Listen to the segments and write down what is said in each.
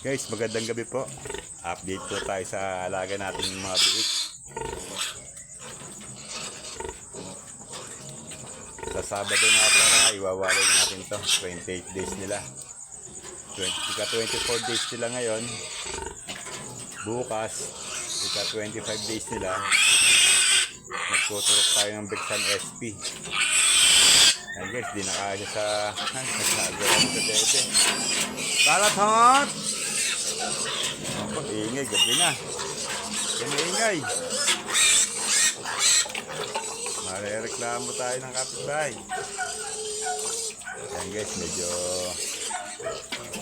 Guys, magandang gabi po. Update po tayo sa alaga natin ng mga biik. Sa Sabado nga para iwawalay natin to 28 days nila. 24 days nila ngayon. Bukas, 25 days nila. Magtuturok tayo ng Bexan SP. Ayan guys, di nakaya sa nagkagawa sa dede. Kalat hot! Ako, ingay, gabi na. Ingay. Marereklamo tayo ng kapitbahay. Ayan guys, medyo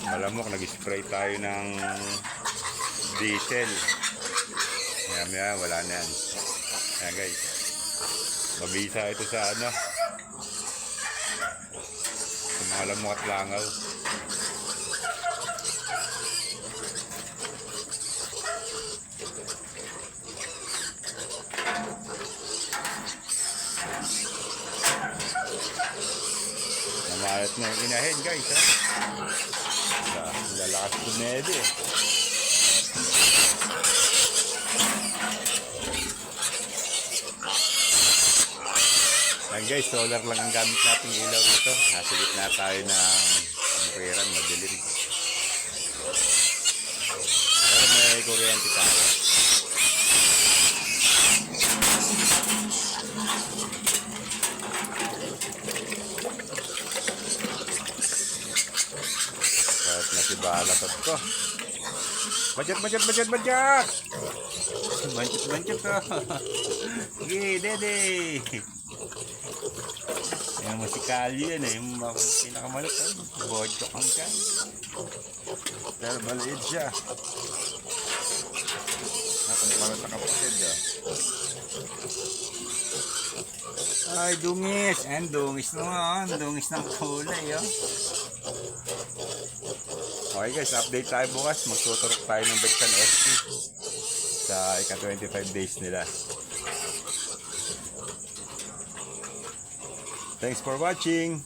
malamok. Nag-spray tayo ng diesel. Maya wala na yan. Ayan guys, mabisa ito sa sa mga lamok at langaw. Namalat na yung inahin guys ha. Lalakas ko nede eh. Ayan guys, solar lang ang gamit nating ilaw rito. Nasa gitna tayo ng bukiran, madilim. Pero may kuryente tayo. Kahit nasibalatot ko. Budget! Budget ko. Sige, dede. Yung musikali yan eh, yung pinakamalit bodyo kang ka. Pero maliit siya. Nakumparat na kapatid ah. Ay, dungis. Ayan, dungis naman. Dungis ng kulay oh. Okay guys, update tayo bukas. Magtuturok tayo ng Bexan SP sa ika-25 days nila. Thanks for watching.